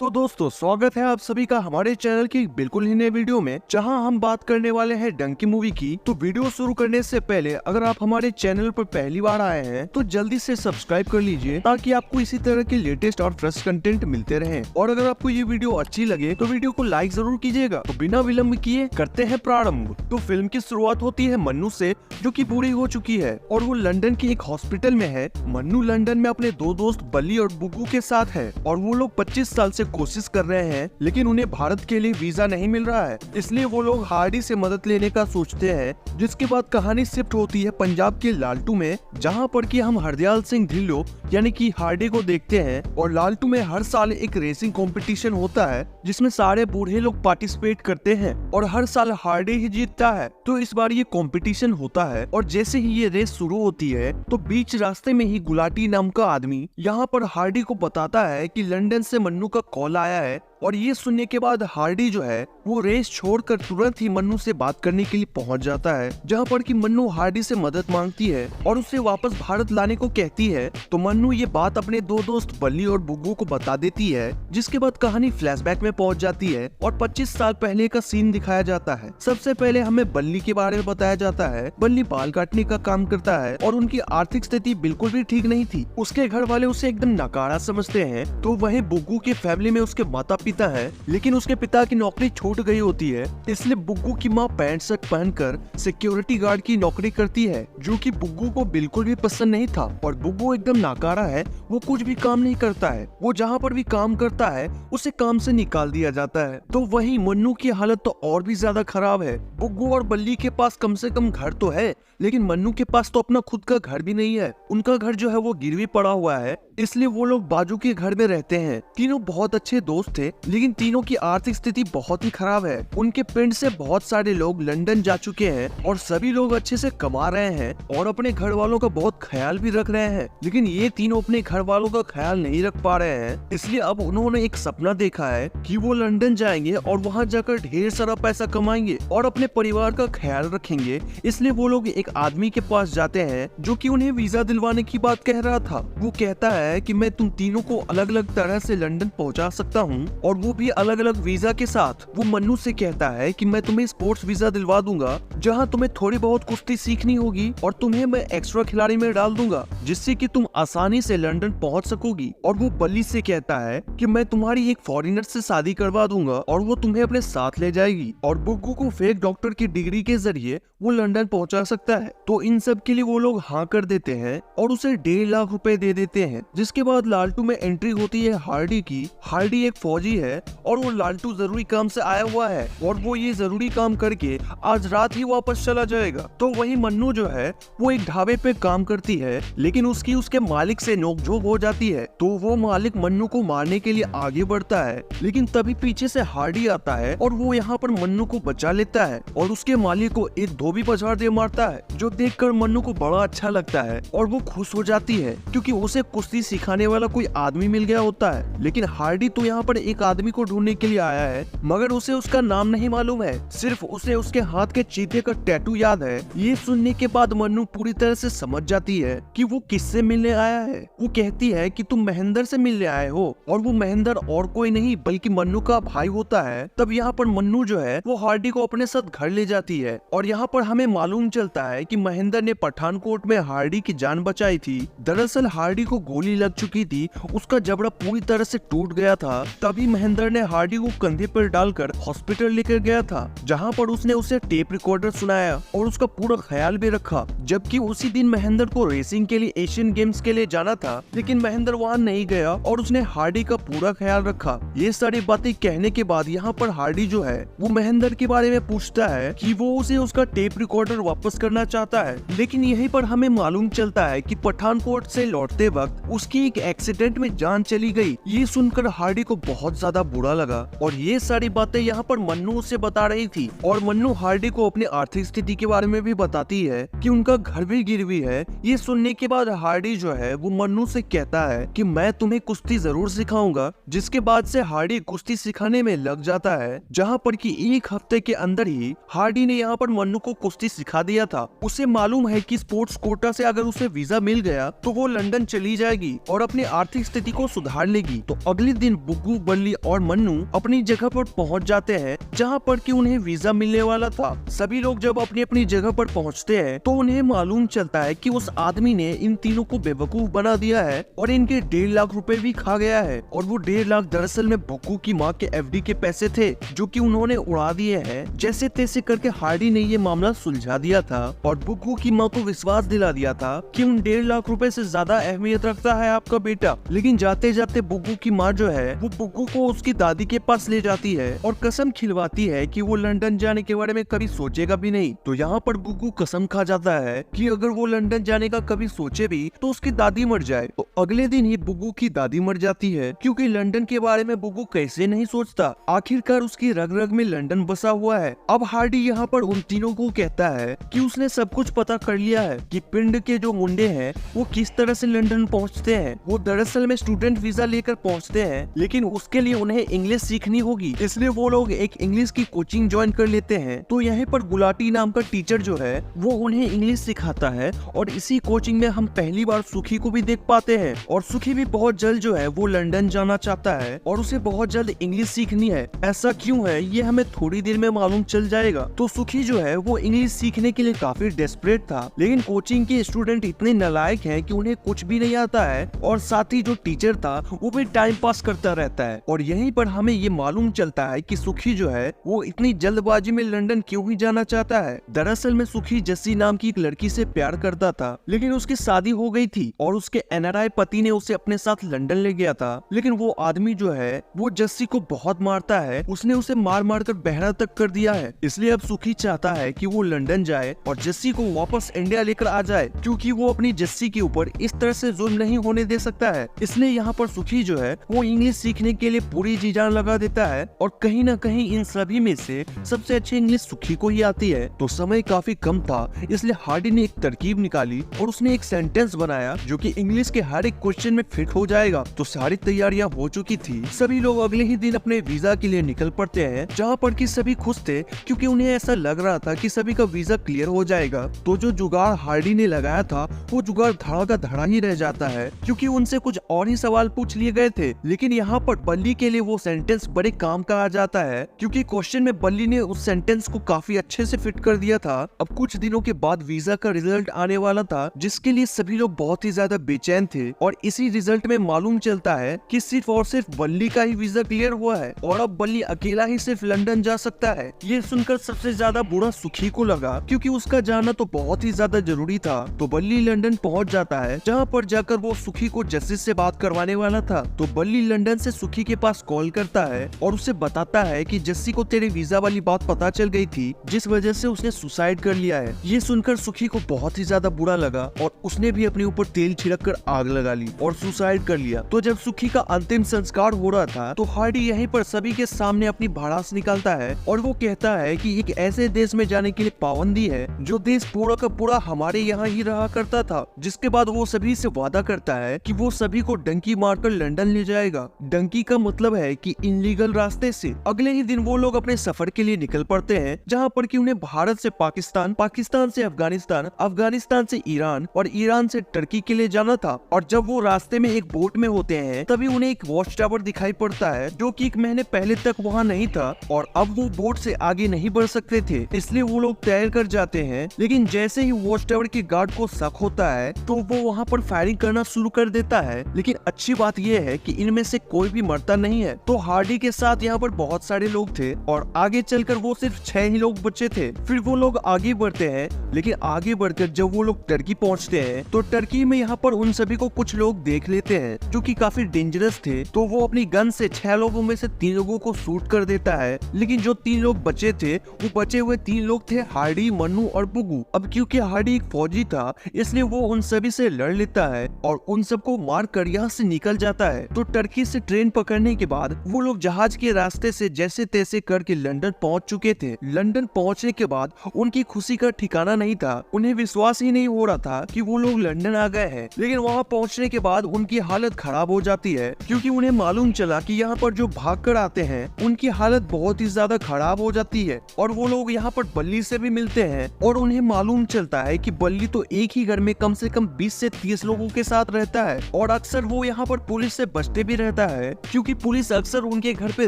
तो दोस्तों स्वागत है आप सभी का हमारे चैनल की बिल्कुल ही नए वीडियो में, जहां हम बात करने वाले हैं डंकी मूवी की। तो वीडियो शुरू करने से पहले अगर आप हमारे चैनल पर पहली बार आए हैं तो जल्दी से सब्सक्राइब कर लीजिए, ताकि आपको इसी तरह के लेटेस्ट और फ्रेश कंटेंट मिलते रहें। और अगर आपको ये वीडियो अच्छी लगे तो वीडियो को लाइक जरूर कीजिएगा। तो बिना विलम्ब किए करते हैं प्रारंभ। तो फिल्म की शुरुआत होती है मन्नू से, जो की बूढ़ी हो चुकी है और वो लंदन की एक हॉस्पिटल में है। मन्नू लंदन में अपने दो दोस्त बल्ली और बुग्गू के साथ है और वो लोग 25 साल से कोशिश कर रहे हैं, लेकिन उन्हें भारत के लिए वीजा नहीं मिल रहा है। इसलिए वो लोग हार्डी से मदद लेने का सोचते हैं। जिसके बाद कहानी शिफ्ट होती है पंजाब के लालटू में, जहां पर कि हम हरदयाल सिंह ढिल्लो यानी कि हार्डी को देखते हैं। और लालटू में हर साल एक रेसिंग कंपटीशन होता है, जिसमें सारे बूढ़े लोग पार्टिसिपेट करते हैं और हर साल हार्डी ही जीतता है। तो इस बार ये कंपटीशन होता है और जैसे ही ये रेस शुरू होती है तो बीच रास्ते में ही गुलाटी नाम का आदमी यहाँ पर हार्डी को बताता है कि लंदन से मन्नू का कॉल आया है। और ये सुनने के बाद हार्डी जो है वो रेस छोड़कर तुरंत ही मन्नू से बात करने के लिए पहुंच जाता है, जहां पर कि मन्नू हार्डी से मदद मांगती है और उसे वापस भारत लाने को कहती है। तो मन्नू ये बात अपने दो दोस्त बल्ली और बुग्गू को बता देती है। जिसके बाद कहानी फ्लैशबैक में पहुंच जाती है और 25 साल पहले का सीन दिखाया जाता है। सबसे पहले हमें बल्ली के बारे में बताया जाता है। बल्ली बाल काटने का काम करता है और उनकी आर्थिक स्थिति बिल्कुल भी ठीक नहीं थी। उसके घर वाले उसे एकदम नकारा समझते हैं। तो वहीं बुग्गू की फैमिली में उसके माता पिता है, लेकिन उसके पिता की नौकरी छूट गई होती है। इसलिए बुग्गू की माँ पैंट शर्ट पहनकर सिक्योरिटी गार्ड की नौकरी करती है, जो कि बुग्गू को बिल्कुल भी पसंद नहीं था। और बुग्गू एकदम नाकारा है, वो कुछ भी काम नहीं करता है। वो जहाँ पर भी काम करता है उसे काम से निकाल दिया जाता है। तो वहीं मन्नू की हालत तो और भी ज्यादा खराब है। बुग्गू और बल्ली के पास कम से कम घर तो है, लेकिन मन्नू के पास तो अपना खुद का घर भी नहीं है। उनका घर जो है वो गिरवी पड़ा हुआ है, इसलिए वो लोग बाजू के घर में रहते हैं। तीनों बहुत अच्छे दोस्त थे, लेकिन तीनों की आर्थिक स्थिति बहुत ही खराब है। उनके पिंड से बहुत सारे लोग लंदन जा चुके हैं और सभी लोग अच्छे से कमा रहे हैं और अपने घर वालों का बहुत ख्याल भी रख रहे हैं, लेकिन ये तीनों अपने घर वालों का ख्याल नहीं रख पा रहे हैं। इसलिए अब उन्होंने एक सपना देखा है कि वो लंदन जाएंगे और वहाँ जाकर ढेर सारा पैसा कमाएंगे और अपने परिवार का ख्याल रखेंगे। इसलिए वो लोग एक आदमी के पास जाते हैं, जो कि उन्हें वीजा दिलवाने की बात कह रहा था। वो कहता है कि मैं तुम तीनों को अलग अलग तरह से लंदन पहुंचा सकता हूं, और वो भी अलग अलग वीजा के साथ। वो मन्नू से कहता है कि मैं तुम्हें स्पोर्ट्स वीजा दिलवा दूंगा, जहां तुम्हें थोड़ी बहुत कुश्ती सीखनी होगी और तुम्हें मैं एक्स्ट्रा खिलाड़ी में डाल दूंगा, जिससे कि तुम आसानी से लंदन पहुंच सकोगी। और वो बल्ली से कहता है कि मैं तुम्हारी एक फॉरेनर से शादी करवा दूंगा और वो तुम्हें अपने साथ ले जाएगी, और बुग्गू को फेक डॉक्टर की डिग्री के जरिए वो लंदन पहुंचा सकता है। तो इन सब के लिए वो लोग हाँ कर देते हैं और उसे 1.5 लाख रुपए दे देते हैं। जिसके बाद लालटू में एंट्री होती है हार्डी की। हार्डी एक फौजी है और वो लालटू जरूरी काम से आया हुआ है और वो ये जरूरी काम करके आज रात ही वापस चला जाएगा। तो वही मन्नू जो है वो एक ढाबे पे काम करती है, लेकिन उसके मालिक से नोकझोंक हो जाती है। तो वो मालिक मन्नू को मारने के लिए आगे बढ़ता है, लेकिन तभी पीछे से हार्डी आता है और वो यहाँ पर मन्नू को बचा लेता है और उसके मालिक को एक धोबी पछाड़ दे मारता है, जो देखकर मन्नू को बड़ा अच्छा लगता है और वो खुश हो जाती है, क्योंकि उसे कुश्ती सिखाने वाला कोई आदमी मिल गया होता है। लेकिन हार्डी तो यहाँ पर एक आदमी को ढूंढने के लिए आया है, मगर उसे उसका नाम नहीं मालूम है, सिर्फ उसे उसके हाथ के चीते का टैटू याद है। ये सुनने के बाद मन्नू पूरी तरह से समझ जाती है कि वो किससे मिलने आया है। वो कहती है कि तुम महेंद्र से मिलने आए हो, और वो महेंद्र और कोई नहीं बल्कि मन्नू का भाई होता है। तब यहाँ पर मन्नू जो है वो हार्डी को अपने साथ घर ले जाती है और यहाँ पर हमें मालूम चलता है कि महेंद्र ने पठानकोट में हार्डी की जान बचाई थी। दरअसल हार्डी को गोली लग चुकी थी, उसका जबड़ा पूरी तरह से टूट गया था। तभी महेंद्र ने हार्डी को कंधे पर डालकर हॉस्पिटल लेकर गया था, जहाँ पर उसने उसे टेप रिकॉर्डर सुनाया और उसका पूरा ख्याल भी रखा। जबकि उसी दिन महेंद्र को रेसिंग के लिए एशियन गेम्स के लिए जाना था, लेकिन महेंद्र वहाँ नहीं गया और उसने हार्डी का पूरा ख्याल रखा। ये सारी बातें कहने के बाद यहाँ पर हार्डी जो है वो महेंद्र के बारे में पूछता है कि वो उसे उसका टेप रिकॉर्डर वापस करना चाहता है। लेकिन यहीं पर हमें मालूम चलता है कि पठानकोट से लौटते वक्त उसकी एक एक्सीडेंट में जान चली गई। ये सुनकर हार्डी को बहुत ज्यादा बुरा लगा और ये सारी बातें यहाँ पर मन्नू उसे बता रही थी। और मन्नू हार्डी को अपनी आर्थिक स्थिति के बारे में भी बताती है कि उनका घर भी गिरवी है। ये सुनने के बाद हार्डी जो है वो मन्नू से कहता है कि मैं तुम्हें कुश्ती जरूर सिखाऊंगा। जिसके बाद से हार्डी कुश्ती सिखाने में लग जाता है, जहाँ पर कि एक हफ्ते के अंदर ही हार्डी ने यहाँ पर मन्नू को कुश्ती सिखा दिया था। उसे मालूम है कि स्पोर्ट्स कोटा से अगर उसे वीजा मिल गया तो वो लंदन चली जाएगी। लेगी और अपनी आर्थिक स्थिति को सुधार लेगी। तो अगले दिन बुग्गू, बल्ली और मन्नू अपनी जगह पर पहुंच जाते हैं जहां पर कि उन्हें वीजा मिलने वाला था। सभी लोग जब अपनी अपनी जगह पर पहुंचते हैं तो उन्हें मालूम चलता है कि उस आदमी ने इन तीनों को बेवकूफ बना दिया है और इनके 1.5 लाख रुपए भी खा गया है। और वो 1.5 लाख दरअसल में बुग्गू की माँ के एफडी के पैसे थे जो कि उन्होंने उड़ा दिए हैं। जैसे तैसे करके हार्डी ने ये मामला सुलझा दिया था और बुग्गू की माँ को विश्वास दिला दिया था कि उन 1.5 लाख रुपए से ज्यादा अहमियत रखता है आपका बेटा। लेकिन जाते जाते बुग्गू की माँ जो है वो बुग्गू को उसकी दादी के पास ले जाती है और कसम खिलवाती है कि वो लंदन जाने के बारे में कभी सोचेगा भी नहीं। तो यहाँ पर बुग्गू कसम खा जाता है कि अगर वो लंदन जाने का कभी सोचे भी तो उसकी दादी मर जाए। तो अगले दिन ही बुग्गू की दादी मर जाती है क्योंकि लंदन के बारे में बुग्गू कैसे नहीं सोचता, आखिरकार उसकी रग रग में लंदन बसा हुआ है। अब हार्डी यहाँ पर उन तीनों को कहता है कि उसने सब कुछ पता कर लिया है कि पिंड के जो मुंडे हैं वो किस तरह से लंदन पहुँचते हैं। वो दरअसल में स्टूडेंट वीजा लेकर पहुँचते हैं, लेकिन उसके लिए उन्हें इंग्लिश सीखनी होगी, इसलिए वो लोग एक इंग्लिश की कोचिंग ज्वाइन कर लेते हैं। तो यहाँ पर गुलाटी नाम का टीचर जो है वो उन्हें इंग्लिश सिखाता है और इसी कोचिंग में हम पहली बार सुखी को भी देख पाते हैं। और सुखी भी बहुत जल्द जो है वो लंदन जाना चाहता है और उसे बहुत जल्द इंग्लिश सीखनी है। ऐसा क्यों है ये हमें थोड़ी देर में मालूम चल जाएगा। तो सुखी जो है वो इंग्लिश सीखने के लिए काफी डेस्परेट था, लेकिन कोचिंग के स्टूडेंट इतने नालायक हैं कि उन्हें कुछ भी नहीं आता है और साथ ही जो टीचर था वो भी टाइम पास करता रहता है। और यहीं पर हमें ये मालूम चलता है कि सुखी जो है वो इतनी जल्दबाजी में लंदन क्यों ही जाना चाहता है। दरअसल में सुखी जस्सी नाम की एक लड़की से प्यार करता था, लेकिन उसकी शादी हो गई थी और उसके एनआरआई पति ने उसे अपने साथ लंदन ले गया था। लेकिन वो आदमी जो है वो जस्सी को बहुत मारता है, उसने उसे मार मार कर बहरा तक कर दिया है। इसलिए अब सुखी चाहता है कि वो लंदन जाए और जस्सी को वापस इंडिया लेकर आ जाए, क्योंकि वो अपनी जस्सी के ऊपर इस तरह से जुल्म नहीं होने दे सकता है। इसलिए यहाँ पर सुखी जो है वो इंग्लिश सीखने के लिए पूरी जी जान लगा देता है और कहीं ना कहीं इन सभी में से सबसे अच्छी इंग्लिश सुखी को ही आती है। तो समय काफी कम था, इसलिए हार्डी ने एक तरकीब निकाली और उसने एक सेंटेंस बनाया जो कि इंग्लिश के हर एक क्वेश्चन में फिट हो जाएगा। तो सारी तैयारियां हो चुकी थी, सभी लोग अगले ही दिन अपने वीजा के लिए निकल पड़ते हैं, जहाँ पर कि सभी खुश थे क्योंकि उन्हें ऐसा लग रहा था कि सभी का वीजा क्लियर हो जाएगा। तो जो जुगाड़ हार्डी ने लगाया था वो जुगाड़ धड़ा का धड़ा ही रह जाता है, क्योंकि उनसे कुछ और ही सवाल पूछ लिए गए थे। लेकिन यहाँ पर बल्ली के लिए वो सेंटेंस बड़े काम का आ जाता है, क्योंकि क्वेश्चन में बल्ली ने उस सेंटेंस को काफी अच्छे से फिट कर दिया था। अब कुछ दिनों के बाद वीजा का रिजल्ट आने वाला था, जिसके लिए सभी लोग बहुत ही ज्यादा बेचैन थे। और इसी रिजल्ट में मालूम चलता है कि सिर्फ और सिर्फ बल्ली का ही वीजा क्लियर हुआ है और अब बल्ली अकेला ही सिर्फ लंदन जा सकता है। ये सुनकर सबसे ज्यादा बुरा सुखी को लगा, क्योंकि उसका जाना तो बहुत ही ज्यादा जरूरी था। तो बल्ली लंदन पहुंच जाता है, जहां पर जाकर वो सुखी को जस्टिस से बात करवाने वाला था। तो बल्ली लंदन से सुखी के पास कॉल करता है और उसे बताता है कि जस्सी को तेरे वीजा वाली बात पता चल गई थी, जिस वजह से उसने सुसाइड कर लिया है। ये सुनकर सुखी को बहुत ही ज्यादा बुरा लगा और उसने भी अपने ऊपर तेल छिड़क कर आग लगा ली और सुसाइड कर लिया। तो जब सुखी का अंतिम संस्कार हो रहा था तो हार्डी यहीं पर सभी के सामने अपनी भड़ास निकालता है और वो कहता है कि एक ऐसे देश में जाने के लिए पाबंदी है जो देश पूरा का पूरा हमारे यहाँ ही रहा करता था। जिसके बाद वो सभी से वादा करता है कि वो सभी को डंकी मारकर लंदन ले जाएगा। डंकी का मतलब है कि इनलीगल रास्ते से। अगले ही दिन वो लोग अपने सफर के लिए निकल पड़ते हैं, जहाँ पर कि उन्हें भारत से पाकिस्तान, पाकिस्तान से अफगानिस्तान, अफगानिस्तान से ईरान और ईरान से टर्की के लिए जाना था। और जब वो रास्ते में एक बोट में होते हैं तभी उन्हें एक वॉच टावर दिखाई पड़ता है, जो कि 1 महीने पहले तक वहाँ नहीं था और अब वो बोट से आगे नहीं बढ़ सकते थे, इसलिए वो लोग तैर कर जाते हैं। लेकिन जैसे ही वॉच टावर के गार्ड को शक होता है तो वो वहाँ पर फायरिंग करना शुरू कर देता है। लेकिन अच्छी बात यह है कि इनमें से कोई भी मरता नहीं है। तो हार्डी के साथ यहाँ पर बहुत सारे लोग थे और आगे चलकर वो सिर्फ 6 ही लोग बचे थे। फिर वो लोग आगे बढ़ते हैं, लेकिन आगे बढ़कर जब वो लोग टर्की पहुँचते हैं तो टर्की में यहाँ पर उन सभी को कुछ लोग देख लेते हैं जो कि काफी डेंजरस थे। तो वो अपनी गन से 6 लोगों में से 3 लोगों को शूट कर देता है। लेकिन जो 3 लोग बचे थे वो बचे हुए 3 लोग थे हार्डी, मन्नू और बुग्गू। अब क्योंकि हार्डी एक फौजी था इसलिए वो उन सभी से लड़ लेता है और उन सबको मार कर यहाँ से निकल जाता है। तो टर्की से ट्रेन पकड़ने के बाद वो लोग जहाज के रास्ते से जैसे तैसे करके लंदन पहुंच चुके थे। लंदन पहुंचने के बाद उनकी खुशी का ठिकाना नहीं था। उन्हें विश्वास ही नहीं हो रहा था कि वो लोग लंदन आ गए हैं। लेकिन वहाँ पहुँचने के बाद उनकी हालत खराब हो जाती है, क्योंकि उन्हें मालूम चला कि यहाँ पर जो भाग कर आते हैं उनकी हालत बहुत ही ज्यादा खराब हो जाती है। और वो लोग यहाँ पर बल्ली से भी मिलते हैं और उन्हें मालूम चलता है कि बल्ली तो एक ही घर में कम से कम 20 से 30 लोगों के साथ रहता है और अक्सर वो यहाँ पर पुलिस से बचते भी रहता है, क्योंकि पुलिस अक्सर उनके घर पे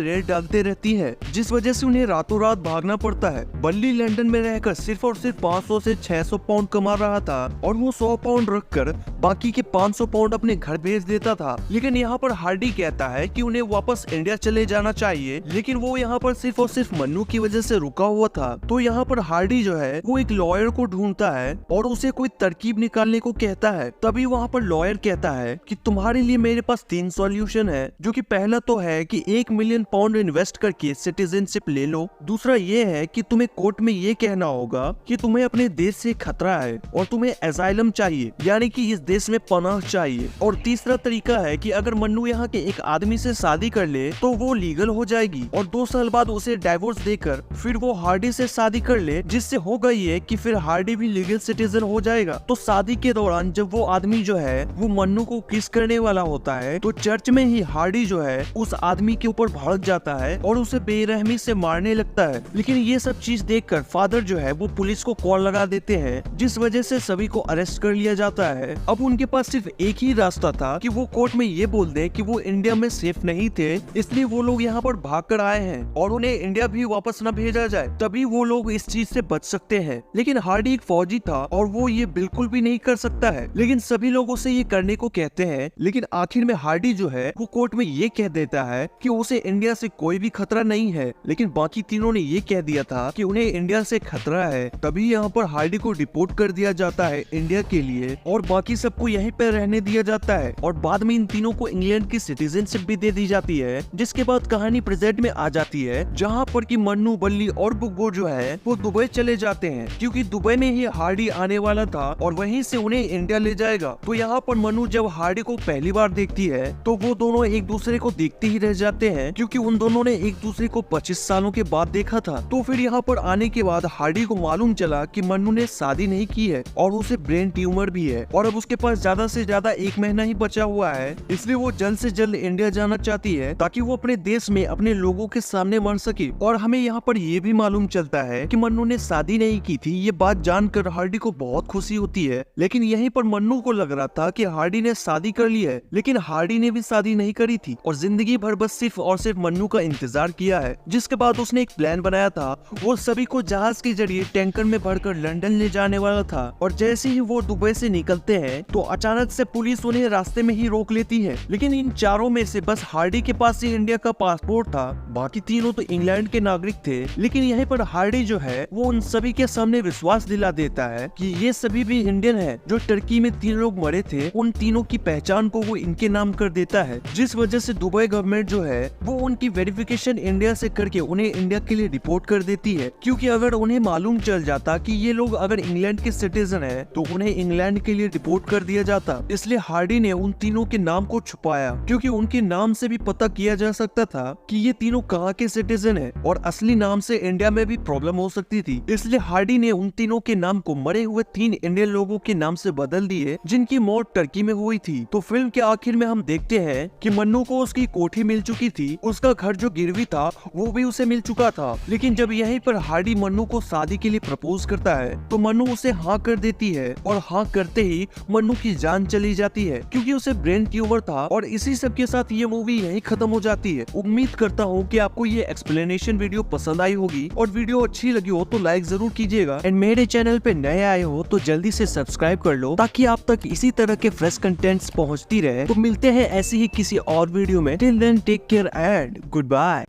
रेड डालते रहती है, जिस वजह से उन्हें रातों रात भागना पड़ता है। बल्ली लंदन में रहकर सिर्फ और सिर्फ 500 से 600 पाउंड कमा रहा था और वो 100 पाउंड रखकर बाकी के 500 पाउंड अपने घर भेज देता था। लेकिन यहाँ पर हार्डी कहता है कि उन्हें वापस इंडिया चले जाना चाहिए, लेकिन वो यहाँ पर सिर्फ और सिर्फ मन्नू की वजह से रुका हुआ था। तो यहाँ पर हार्डी जो है वो एक लॉयर को ढूंढता है और उसे कोई तरकीब निकालने को कहता है। तभी वहाँ पर लॉयर कहता है कि तुम्हारे लिए मेरे पास 3 सॉल्यूशन है, जो कि पहला तो है कि 1 मिलियन पाउंड इन्वेस्ट करके सिटीजनशिप ले लो। दूसरा ये है कि तुम्हें कोर्ट में ये कहना होगा कि तुम्हें अपने देश से खतरा है और तुम्हें एसाइलम चाहिए, यानी कि इस देश में पनाह चाहिए। और तीसरा तरीका है कि अगर मन्नू यहाँ के एक आदमी से शादी कर ले तो वो लीगल हो जाएगी और 2 साल बाद उसे डाइवोर्स देकर फिर वो हार्डी से शादी कर ले, जिससे होगा ये कि फिर हार्डी भी लीगल सिटीजन हो जाएगा। तो शादी के दौरान जब वो आदमी जो है वो मन्नू को किस करने वाला होता है, तो चर्च में ही हार्डी जो है उस आदमी के ऊपर भड़क जाता है और उसे बेरहमी से मारने लगता है। लेकिन ये सब चीज देखकर फादर जो है वो पुलिस को कॉल लगा देते हैं, जिस वजह से सभी को अरेस्ट कर लिया जाता है। अब उनके पास सिर्फ एक ही रास्ता था कि वो कोर्ट में ये बोल दे कि वो इंडिया में सेफ नहीं थे, इसलिए वो लोग यहाँ पर भाग कर आए हैं और उन्हें इंडिया भी वापस न भेजा जाए, तभी वो लोग इस चीज से बच सकते हैं। लेकिन हार्डी एक फौजी था और वो ये बिल्कुल भी नहीं कर सकता है, लेकिन सभी लोगों से ये करने को कहते हैं। लेकिन आखिर में हार्डी जो है वो कोर्ट में ये कह देता है कि उसे इंडिया से कोई भी खतरा नहीं है, लेकिन बाकी तीनों ने ये कह दिया था कि उन्हें इंडिया से खतरा है। तभी यहाँ पर हार्डी को डिपोर्ट कर दिया जाता है इंडिया के लिए और बाकी सबको यहीं पे रहने दिया जाता है और बाद में इन तीनों को इंग्लैंड की सिटीजनशिप भी दे दी जाती है। जिसके बाद कहानी प्रेजेंट में आ जाती है, जहाँ पर कि मन्नू, बल्ली और बुग्गो जो है वो दुबई चले जाते हैं, क्योंकि दुबई में ही हार्डी आने वाला था और वहीं से उन्हें इंडिया ले जाएगा। तो यहाँ पर मन्नू जब हार्डी को पहली बार देखती है तो वो दोनों एक दूसरे को देखते ही रह जाते हैं, क्योंकि उन दोनों ने एक दूसरे को 25 सालों के बाद देखा था। तो फिर यहाँ पर आने के बाद हार्डी को मालूम चला कि मन्नू ने शादी नहीं की है और उसे ब्रेन ट्यूमर भी है और अब उसके पास ज्यादा से ज्यादा 1 महीना ही बचा हुआ है, इसलिए वो जल्द से जल्द इंडिया जाना चाहती है ताकि वो अपने देश में अपने लोगों के सामने मर सके। और हमें यहाँ पर ये भी मालूम चलता है कि मन्नू ने शादी नहीं की थी। ये बात जानकर हार्डी को बहुत खुशी होती है, लेकिन यहीं पर मन्नू को लग रहा था कि हार्डी ने शादी कर ली है, लेकिन हार्डी ने भी शादी नहीं करी थी और जिंदगी भर बस सिर्फ और सिर्फ मन्नू का इंतजार किया है। जिसके बाद उसने एक प्लान बनाया था, वो सभी को जहाज के जरिए टैंकर में भरकर लंदन ले जाने वाला था। और जैसे ही वो दुबई से निकलते हैं तो अचानक से पुलिस उन्हें रास्ते में ही रोक लेती है। लेकिन इन चारों में से बस हार्डी के पास ही इंडिया का पासपोर्ट था, बाकी तीनों तो इंग्लैंड के नागरिक थे। लेकिन यहीं पर हार्डी जो है वो उन सभी के सामने विश्वास दिला देता है कि ये सभी भी इंडियन है। जो टर्की में 3 लोग मरे थे उन तीनों की पहचान को वो इनके नाम कर देता है, जिस वजह से दुबई गवर्नमेंट जो है वो उनकी वेरिफिकेशन इंडिया से करके उन्हें इंडिया के लिए रिपोर्ट कर देती है। क्योंकि अगर उन्हें मालूम चल जाता कि ये लोग अगर इंग्लैंड के सिटीजन है तो उन्हें इंग्लैंड के लिए रिपोर्ट कर दिया जाता। इसलिए हार्डी ने उन तीनों के नाम को छुपाया, क्योंकि उनके नाम से भी पता किया जा सकता था कि ये तीनों कहाँ के सिटीजन है और असली नाम से इंडिया में भी प्रॉब्लम हो सकती थी। इसलिए हार्डी ने उन तीनों के नाम को मरे हुए 3 इंडियन लोगों के नाम से बदल दिए जिनकी मौत टर्की में हुई थी। तो फिल्म के आखिर में हम देखते हैं कि मन्नू को उसकी कोठी मिल चुकी थी, उसका घर जो गिरवी था वो भी उसे मिल चुका था। लेकिन जब यहीं पर हार्डी मन्नू को शादी के लिए प्रपोज करता है तो मन्नू उसे हाँ कर देती है और हाँ करते ही मन्नू की जान चली जाती है, क्योंकि उसे ब्रेन ट्यूमर था। और इसी सब के साथ ये मूवी यहीं खत्म हो जाती है। उम्मीद करता हूँ कि आपको ये एक्सप्लेनेशन वीडियो पसंद आई होगी और वीडियो अच्छी लगी हो तो लाइक जरूर कीजिएगा एंड मेरे चैनल पे नए आए हो तो जल्दी से सब्सक्राइब कर लो ताकि आप तक इसी तरह के फ्रेश कंटेंट्स पहुंचती रहे। तो मिलते हैं ऐसे ही किसी और वीडियो में। Till then take care and good bye.